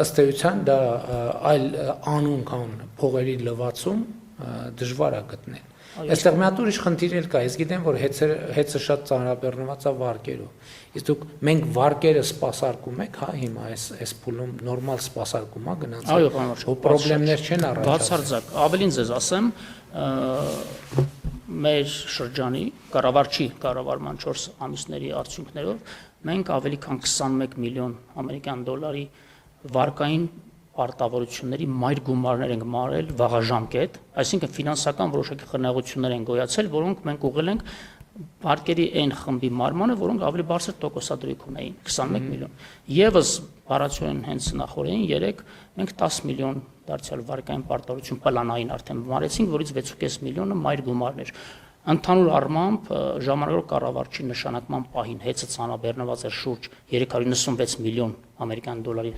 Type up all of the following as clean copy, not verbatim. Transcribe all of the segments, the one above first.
ըստ էության դա այլ անուն կան փողերի լվացում դժվար է գտնել։ Այստեղ մի հատ ուրիշ խնդիր էլ կա, ես գիտեմ, որ հեծը շատ ծանրաբեռնված է վարկերով։ Իսկ դուք մենք վարկերը սպասարկում եք, հա, հիմա այս փուլում նորմալ սպասարկում է գնացել։ Այո, պարոն, պրոբլեմներ չեն առաջացել։ Բացարձակ, ավելին ձեզ ասեմ, մեր շրջանի կառավարման 4 ամիսների արդյունքներով մենք ավելի քան 21 միլիոն ամերիկյան դոլարի վարկային պարտավորությունների մայր գումարներ ենք մարել վաղաժամկետ, այսինքն ֆինանսական որոշակի խնայողություններ են գոյացել, որոնք մենք ուղղել ենք վարկերի այն խմբի մարմանը, որոնք ավելի բարձր տոկոսադրույք ունեին, 21 միլիոն։ Եվս բառացիորեն հենց նախորդին 3 մենք 10 միլիոն դարձյալ վարկային պարտավորություն պլանային արդեն մարեցինք, որից 6.5 միլիոնը մայր գումարներ։ Ընդհանուր առմամբ ժամանակավոր կառավարչի նշանակման պահին հեծը ցանաբեռնված էր շուրջ 396 միլիոն ամերիկյան դոլարի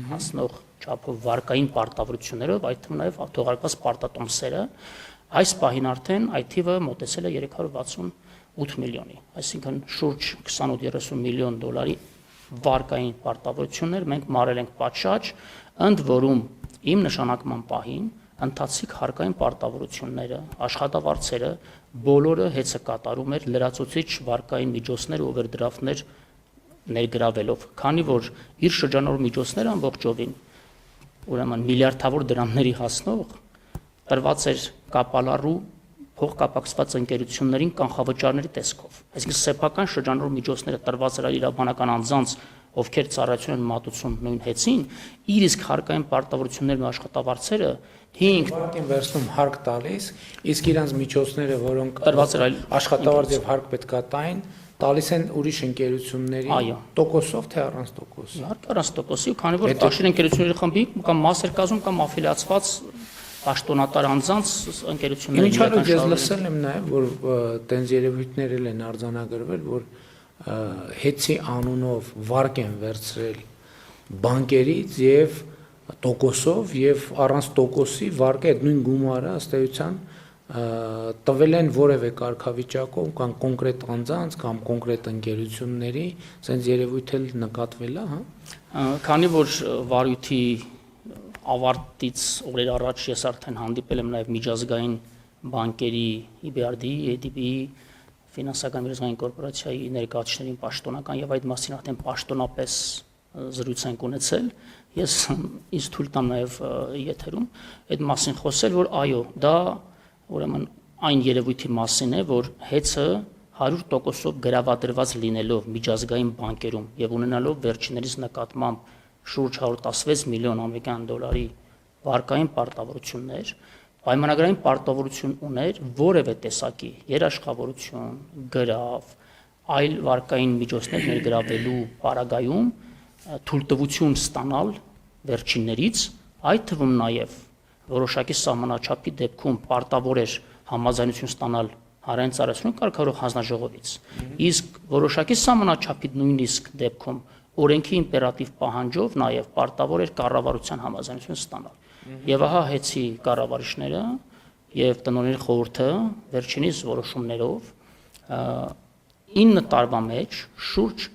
հասնող չափով վարկային պարտավորություններով, այդ թվում նաև թողարկված պարտատոմսերը, այս պահին արդեն այդ թիվը մոտեցել է 368 միլիոնի, այսինքն շուրջ 28-30 միլիոն դոլարի վարկային պարտավորություններ մենք մարել ենք պատշաճ, ընդ որում իմ նշանակման պահին ընթացիկ հարկային պարտավորությունները, աշխատավարձերը բոլորը հեծը կատարում էր լրացուցիչ վարկային միջոցներ ու օվերդրաֆտներ ներգրավելով, քանի որ իր շրջանառու միջոցները ամբողջովին ուրեմն միլիարդավոր դրամների հասնող տրված էր կապալառու փոխկապակցված ընկերություններին կանխավճարների տեսքով։ Այսինքն սեփական շրջանառու միջոցները տրված էր իրավաբանական անձանց, ովքեր ծառայություն են մատուցում նույն հեծին, իր իսկ հարկային պարտավորություններն ու աշխատավարձերը 5 վարկին վերցնում հարկ տալիս, իսկ իրանց միջոցները, որոնք տրված էր այլ աշխատավարձ եւ հարկ պետքա տային, տալիս են ուրիշ ընկերությունների տոկոսով թե առանց տոկոսի։ Իհարկե առանց տոկոսի, քանի որ դաշինք ընկերությունների խմբի կամ մասեր կազմում կամ աֆիլիացված պաշտոնատար անձանց ընկերությունների։ Ինչալով ես լսել եմ նաև, որ տենց երևույթներ են արձանագրվել, որ հեծի անունով վարկ են վերցրել բանկերից եւ տոկոսով եւ առանց տոկոսի վարկը այդ նույն գումարը ըստ էության տվել են որևէ կարգավիճակով կամ կոնկրետ անձանց կամ կոնկրետ ընկերությունների, ասենց երևույթ էլ նկատվել է, հա։ Քանի որ վարույթի ավարտից օրեր առաջ ես արդեն հանդիպել եմ նաև միջազգային բանկերի EBRD, ADB-ի, ֆինանսական միջազգային կորպորացիայի ներկայացուցիչներին պաշտոնական եւ այդ մասին արդեն պաշտոնապես զրույց ենք ունեցել, ես ինձ թույլ տամ նաև եթերում այդ մասին խոսել, որ այո, դա ուրեմն այն երևույթի մասին է, որ հեծը 100%-ով գրավադրված լինելով միջազգային բանկերում եւ ունենալով վերջիններիս նկատմամբ շուրջ 116 միլիոն ամերիկյան դոլարի վարկային պարտավորություններ, պայմանագրային պարտավորություն ուներ որևէ տեսակի երաշխավորություն, գրավ, այլ վարկային միջոցներ ներգրավելու պարագայում թույլտվություն ստանալ վերջիններից, այդ թվում նաև որոշակի սահմանաչափի դեպքում պարտավոր էր համաձայնություն ստանալ հանրային ծառայություն կարգավորող հանձնաժողովից, իսկ որոշակի սահմանաչափի նույնիսկ դեպքում օրենքի իմպերատիվ պահանջով նաև պարտավոր էր կառավարության համաձայնություն ստանալ։ Եվ ահա հեծի կառավարիչները եւ տնօրենների խորհուրդը վերջինիս որոշումներով 9 տարվա մեջ շուրջ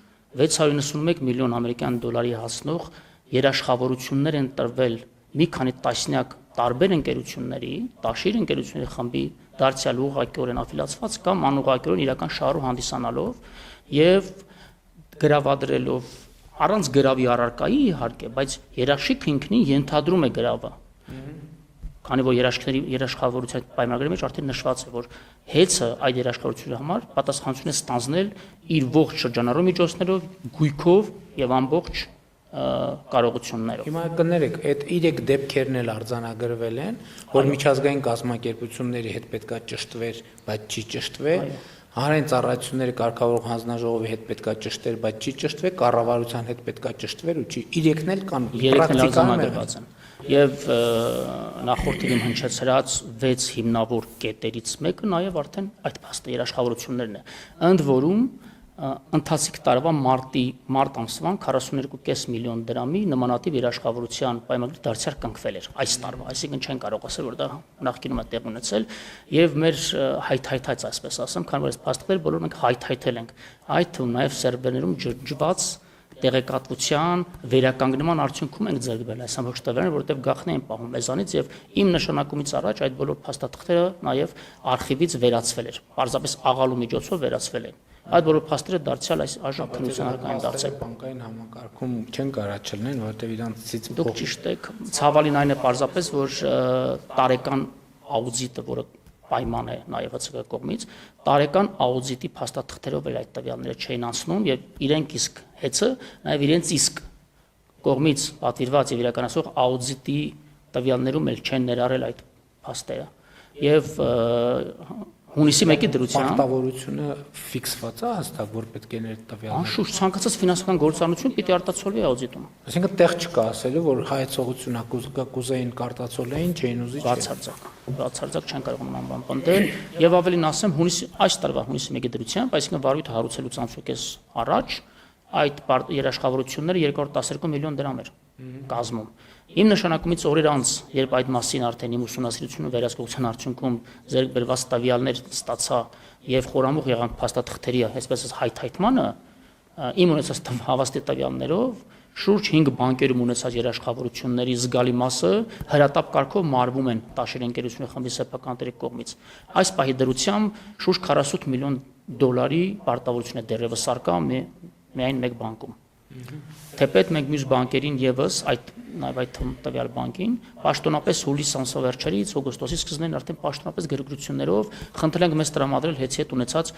691 միլիոն ամերիկյան դոլարի հասնող երաշխավորություններ են տրվել մի քանի տասնյակ տարբեր ընկերությունների, տաշիր ընկերությունների խմբի դարձյալ ուղղակիորեն աֆիլիացված կամ անուղղակիորեն իրական շահառու հանդիսանալով եւ գրավադրելով առանց գրավի առարկայի իհարկե, բայց երաշխիքը ինքնին ենթադրում է գրավը։ Քանի որ երաշխավորության պայմանագրի մեջ արդեն նշված է, որ հեծը այդ երաշխավորությունների համար պատասխանատվություն է ստանձնել իր ողջ շրջանառու միջոցներով, գույքով եւ ամբողջ կարողություններով։ Հիմա կներեք, այդ 3 դեպքերն էլ արձանագրվել են, որ միջազգային կազմակերպությունների հետ պետքա ճշտվեր, բայց չի ճշտվել, հանրային ծառայությունների կարգավորող հանձնաժողովի հետ պետքա ճշտվեր, բայց չի ճշտվել, կառավարության հետ պետքա ճշտվեր ու չի։ 3-ն էլ կան պրակտիկայում են։ Եվ նախորդին հնչեցրած 6 հիմնավոր կետերից մեկը նաև արդեն այդ փաստը երաշխավորություններն է։ Ընդ որում ընթացիկ տարվա մարտ ամսվան 42.5 միլիոն դրամի նմանատիպ երաշխավորության պայմանագրի դարձյալ կնքվել էր այս տարվա, այսինքն չեն կարող ասել, որ դա նախկինում է տեղ ունեցել եւ մեր հայթայթած, այսպես ասեմ, քանի որ այս փաստեր բոլորը մենք հայթայթել ենք, այդ թվում նաեւ սերվերներում ջրջված տեղեկատվության վերականգնման արդյունքում ենք ձեռք բերել այս ամբողջ տվյալները, որովհետև գաղտնի են պահում մեզանից եւ իմ նշանակումից առաջ այդ բոլոր փաստաթղթերը նաեւ արխիվից վերացվել էր, պարզապես աղալու միջոցով վերացվել են։ Այդ բոլոր փաստերը դարձյալ այս այժմ քննության արկային դարձել։ Բանկային համակարգում չեն կարող չլինեն, որովհետև իրանցից Դուք ճիշտ եք, ցավալին այն է պարզապես, որ տարեկան աուդիտը, որը պայման է նաև ՀՑԿ կողմից, տարեկան աուդիտի փաստաթղթերով էլ այդ տվյալները չէին անցնում եւ իրենք իսկ հեծը նաև իրենց իսկ կողմից պատվիրված եւ իրականացող աուդիտի տվյալներում էլ չեն ներառել այդ փաստերը։ Եվ հունիսի 1-ի դրությամբ պարտավորությունը ֆիքսված է հստակ, որ պետք է ներ տվյալներ։ Անշուշտ ցանկացած ֆինանսական գործառնություն պիտի արտացոլվի աուդիտում։ Այսինքն տեղ չկա ասելու, որ հայեցողությունը կուզեին կարտացոլեին, չէին ուզի։ Բացարձակ չեն կարող նման բան պնդել եւ ավելին ասեմ այս տարվա հունիսի 1-ի դրությամբ, այսինքն վարույթը հարուցելուց ամսուկես առաջ այդ երաշխավորությունները 212 միլիոն դրամ էր կազմում։ Իմ նշանակումից օրեր անց, երբ այդ մասին արդեն իմ ուսումնասիրությունը վերահսկողության արդյունքում ձեռք բերված տվյալներ ստացա եւ խորամուխ եղանք փաստաթղթերի, այսպես ասած հայթայթմանը, իմ ունեցած հավաստի տվյալներով շուրջ 5 բանկերում ունեցած երաշխավորությունների զգալի մասը հրատապ կարգով մարվում են Տաշիր ընկերությունների խմբի սեփական տերի կողմից։ Այս պահի դրությամբ շուրջ 48 միլիոն դոլարի պարտավորություն է դեռևս արկա միայն մեկ բանկում։ Թեպետ մենք մյուս բանկերին եւս նաեւ այդ տվյալ բանկին պաշտոնապես հուլիս ամսվա վերջերից օգոստոսի սկզբին արդեն պաշտոնապես գրագրություններով խնդրել ենք մեզ տրամադրել հեծի հետ ունեցած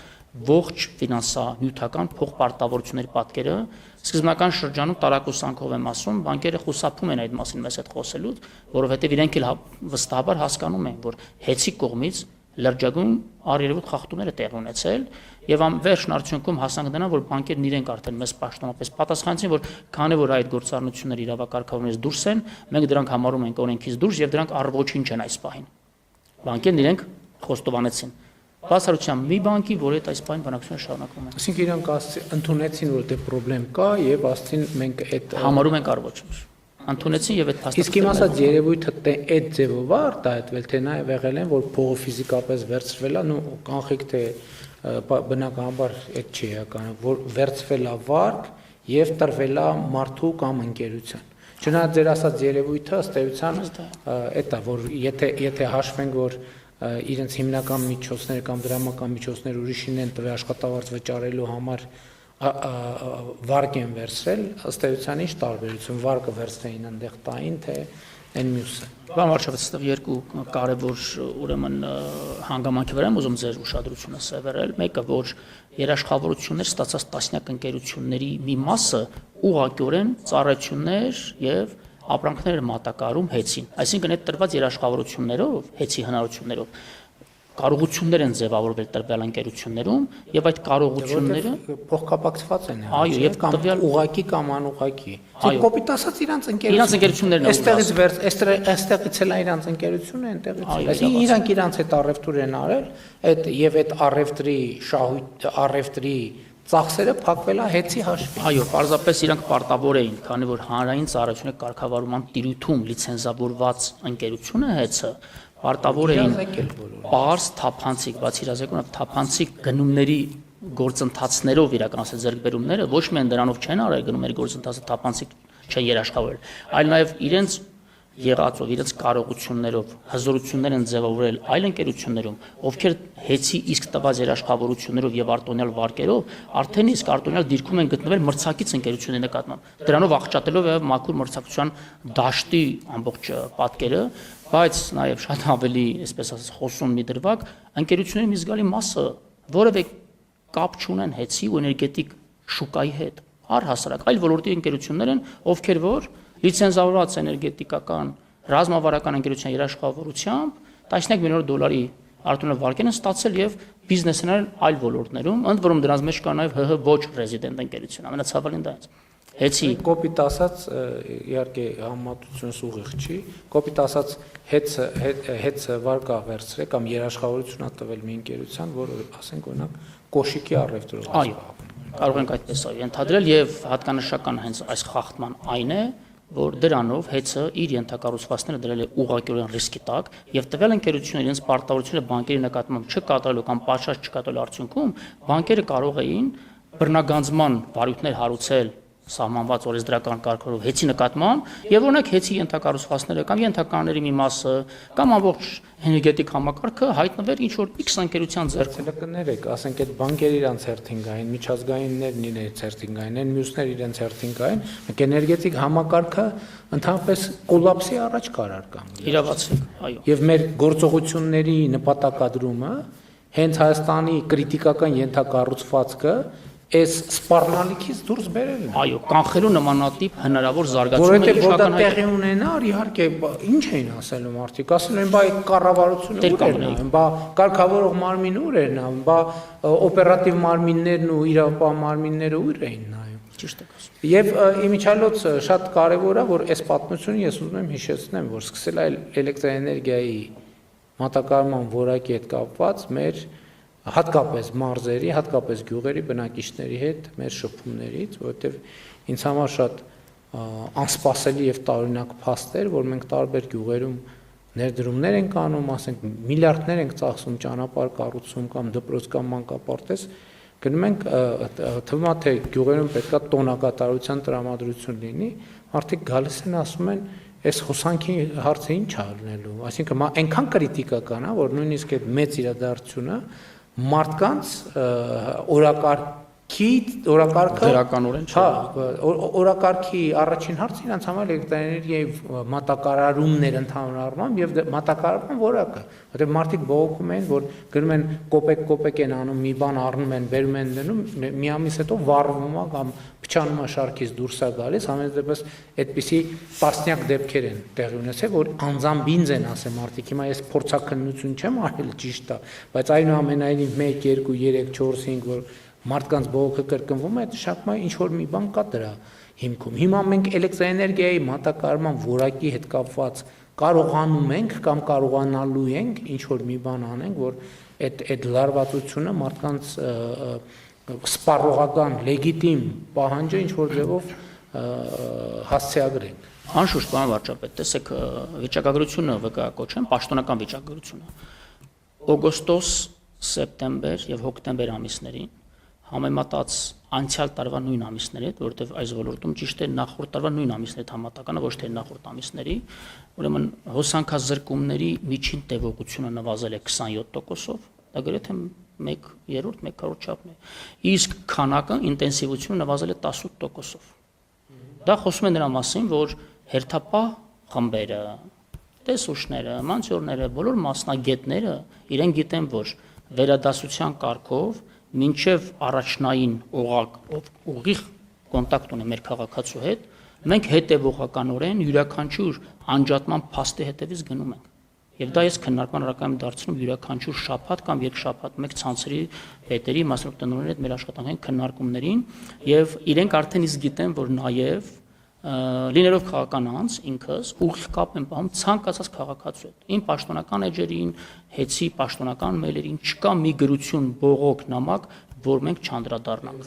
ողջ ֆինանսանյութական փոխպարտավորությունների պատկերը։ Սկզբնական շրջանում տարակուսանքով եմ ասում, բանկերը խուսափում են այդ մասին մեզ հետ խոսելուց, որովհետեւ իրենք էլ վստահաբար հասկանում են, որ հեծի կողմից լրջագույն առերևույթ խախտումներ է տեղի ունեցել եւ վերջն արդյունքում հասանք դրան, որ բանկերն իրենք արդեն մեզ պաշտոնապես պատասխանեցին, որ քանի որ այդ գործառնությունները իրավակարգավորումից դուրս են, մենք դրանք համարում ենք օրենքից դուրս եւ դրանք առողջին չեն այս պահին։ Բանկերն իրենք խոստովանեցին։ Բացառությամբ մի բանկի, որ այդ այս պահին բանակցությունը շարունակվում է։ Այսինքն իրանք ընդունեցին, որ դե խնդրեմ կա եւ ասցին մենք այդ համարում ենք առողջ։ Ընդունեցին եւ այդ փաստաթղթերը։ Իսկ իմ ասած երևույթը այդ ձևով է արտահայտվել, թե նաև եղել են, որ փողը ֆիզիկապես վերցվել է, ու կանխիկ թե բնականաբար այդ չի եկանը, որ վերցվել է վարկ եւ տրվել է մարդու կամ ընկերության։ Չնայած ձեր ասած երևույթը ըստ էության այդ է, որ եթե հաշվենք, որ իրենց հիմնական միջոցները կամ դրամական միջոցները ուրիշին են տվել աշխատավարձ վճարելու համար վարկ են վերցրել, ըստ էության ինչ տարբերություն վարկը վերցնեին այնտեղ տային, թե այն մյուսը։ Բան վարչապետ, այստեղ երկու կարևոր ուրեմն հանգամանքի վրա եմ ուզում ձեր ուշադրությունը սևեռել։ Մեկը, որ երաշխավորություններ ստացած տասնյակ ընկերությունների մի մասը ուղղակիորեն ծառայություններ եւ ապրանքներ մատակարարում հեծին։ Այսինքն այդ տրված երաշխավորություններով, հեծի հնարավորություններով կարողություններ են ձևավորվել տրվել ընկերություններում եւ այդ կարողությունները փոխկապակցված են։ Այո, եւ կամ տվյալ ուղակի կամ անուղակի։ Այո, կոպիտ ասած իրանց ընկերություններն են։ Այստեղից էլ իրանց ընկերությունը այնտեղից։ Այսինքն իրանք իրանց այդ առևտուր են արել, այդ եւ այդ առևտրի շահույթ առևտրի ծախսերը փակվել է հեծի հաշվին։ Այո, պարզապես իրանք պարտավոր էին, քանի որ հանրային ծառայությունների կարգավորման տիրույթում լիցենզավորված ընկերությունը հեծը պարտավոր էին պարզ թափանցիկ, բացի իրազեկումն թափանցիկ գնումների գործընթացներով իրականացնել ձեռքբերումները, ոչ միայն դրանով չեն արել գնումների գործընթացը թափանցիկ չեն երաշխավորել, այլ նաև իրենց եղածով, իրենց կարողություններով հզորություններ են ձևավորել այլ ընկերություններում, ովքեր հեծի իսկ տված երաշխավորություններով եւ արտոնյալ վարկերով արդեն իսկ արտոնյալ դիրքում են գտնվել մրցակից ընկերությունների նկատմամբ։ Դրանով աղճատելով եւ մաքուր մրցակցության դաշտի ամբողջ պատկերը, բայց նաև շատ ավելի, այսպես ասած, խոսուն մի դրվագ, ընկերությունների մի զգալի մասը որևէ կապ չունեն հեծի ու էներգետիկ շուկայի հետ, առհասարակ այլ ոլորտի ընկերություններ են, ովքեր որ լիցենզավորված էներգետիկական ռազմավարական ընկերության երաշխավորությամբ տասնյակ միլիոն դոլարի արտոնյալ վարկեր են ստացել եւ բիզնես են արել այլ ոլորտներում, ընդ որում դրանց մեջ կա նաև ՀՀ ոչ ռեզիդենտ ընկերություն, ամենացավալին դա է։ Հեծի կոպիտ ասած իհարկե համատությունս ուղիղ չի, կոպիտ ասած հեծը վարկա վերցրել կամ երաշխավորություն տվել մի ընկերության, որը ասենք օրինակ կոշիկի առևտրով։ Այո, կարող ենք այդպես ենթադրել եւ հատկանշական հենց այս խախտման այն է, որ դրանով հեծը իր ենթակառուցվածքները դրել է ուղղակիորեն ռիսկի տակ եւ տվյալ ընկերությունները իրենց պարտավորությունը բանկերի նկատմամբ չկատարելու կամ պատշաճ չկատարելու արդյունքում բանկերը կարող էին բռնագանձման վարույթներ հարուցել սահմանված օրենսդրական կարգերով հեծի նկատմամբ եւ օրինակ հեծի ենթակառուցվածքները կամ ենթականների մի մասը կամ ամբողջ էներգետիկ համակարգը հայտնվեր ինչ որ X ընկերության ձեռքում։ Կներեք, ասենք այդ բանկերը իրանց հերթին գային, միջազգայիններն իրենց հերթին գային, այն մյուսները իրենց հերթին գային, մեկ էներգետիկ համակարգը ընդհանրապես կոլապսի առաջ կարար կանգնել։ Իրավացեք, այո։ Եվ մեր գործողությունների նպատակադրումը հենց Հայաստանի քրիտիկական ենթակառուցվածքը այս սպառնալիքից դուրս բերելն է։ Այո, կանխելու նմանատիպ հնարավոր զարգացումը Որովհետև որ դա տեղի ունենար, իհարկե, ինչ էին ասելու մարդիկ, ասել են, բա այդ կառավարությունը ուր էր նայում, բա կարգավորող մարմինը ուր էր նայում, բա օպերատիվ մարմիններն ու իրավապահ մարմինները ուր էին նայում։ ճիշտ եք ասում։ Եվ իմիջիալոց շատ կարևոր է, որ այս պատմությունը ես ուզում եմ հիշեցնեմ, որ սկսել է էլեկտրաէներգիայի մատակարարման որակի հետ կապված մեր հատկապես մարզերի, հատկապես գյուղերի բնակիչների հետ մեր շփումներից, որովհետև ինձ համար շատ անսպասելի եւ տարօրինակ փաստ էր, որ մենք տարբեր գյուղերում ներդրումներ ենք անում, ասենք միլիարդներ ենք ծախսում ճանապարհ կառուցում կամ դպրոց կամ մանկապարտեզ, գնում ենք թվում է թե գյուղերում պետքա տոնակատարության տրամադրություն լինի, մարդիկ գալիս են ասում են այս հոսանքի հարցը ինչ է լինելու, այսինքն այնքան քրիտիկական է, որ նույնիսկ այդ մեծ իրադարձությունը մարդկանց օրակարգը դրականորեն չէ։ Օրակարգի առաջին հարցը իրանց համար էլեկտրաէներգիայի մատակարարումներ ընդհանուր առմամբ եւ մատակարարման որակը, որտեղ մարդիկ բողոքում են, որ գնում են կոպեկ են անում, մի բան առնում են, բերում են դնում, մի ամիս հետո վառվում է կամ փչանում է շարքից դուրս է գալիս, ամենից դեպս այդպիսի տասնյակ դեպքեր են տեղի ունեցել, որ անձամբ են ասել մարդիկ, հիմա ես փորձաքննություն չեմ արել, ճիշտ է, բայց այնուամենայնիվ 1, 2, 3, 4, 5 որ մարդկանց բողոքը կրկնվում է, շակմա ինչ որ մի բան կա դրա հիմքում։ Հիմա մենք էլեկտրաէներգիայի մատակարարման որակի հետ կապված կարողանում ենք կամ կարողանալու ենք ինչ որ մի բան անենք, որ այդ լարվածությունը մարդկանց սպառողական լեգիտիմ պահանջը ինչ որ ձևով հասցեագրենք։ Անշուշտ, պարոն վարչապետ, տեսեք, վիճակագրությունը վկայակոչեմ, պաշտոնական վիճակագրությունը։ Օգոստոս, սեպտեմբեր եւ հոկտեմբեր ամիսներին համեմատած անցյալ տարվա նույն ամիսների հետ, որովհետև այս ոլորտում ճիշտ է նախորդ տարվա նույն ամիսների հետ համատականը, ոչ թե նախորդ ամիսների, ուրեմն հոսանքազրկումների միջին տևողությունը նվազել է 27%-ով, դա գրեթե 1/3, 1/4 չափն է։ Իսկ քանակը, ինտենսիվությունը նվազել է 18%-ով։ Դա խոսում է նրա մասին, որ հերթապահ խմբերը, տեսուչները, մանցորները, բոլոր մասնագետները իրեն գիտեն, որ վերադասության կարգով մինչև առաջնային ուղիղ կոնտակտ ունի մեր քաղաքացու հետ, մենք հետևողականորեն յուրաքանչյուր անջատման փաստի հետևից գնում ենք։ Եվ դա ես քննարկման առարկայում դարձնում յուրաքանչյուր շաբաթ կամ երկշաբաթ մեկ ցանցերի պետերի մասնավոր տնօրենների հետ մեր աշխատանքային քննարկումներին եւ իրենք արդեն իսկ գիտեն, որ նաեւ լինելով քաղաքական անձ ինքս ուղիղ կապ եմ պահում ցանկացած քաղաքացու հետ։ Իմ պաշտոնական էջերին, հեծի պաշտոնական մեյլերին չկա մի գրություն, բողոք, նամակ, որ մենք չանդրադառնանք։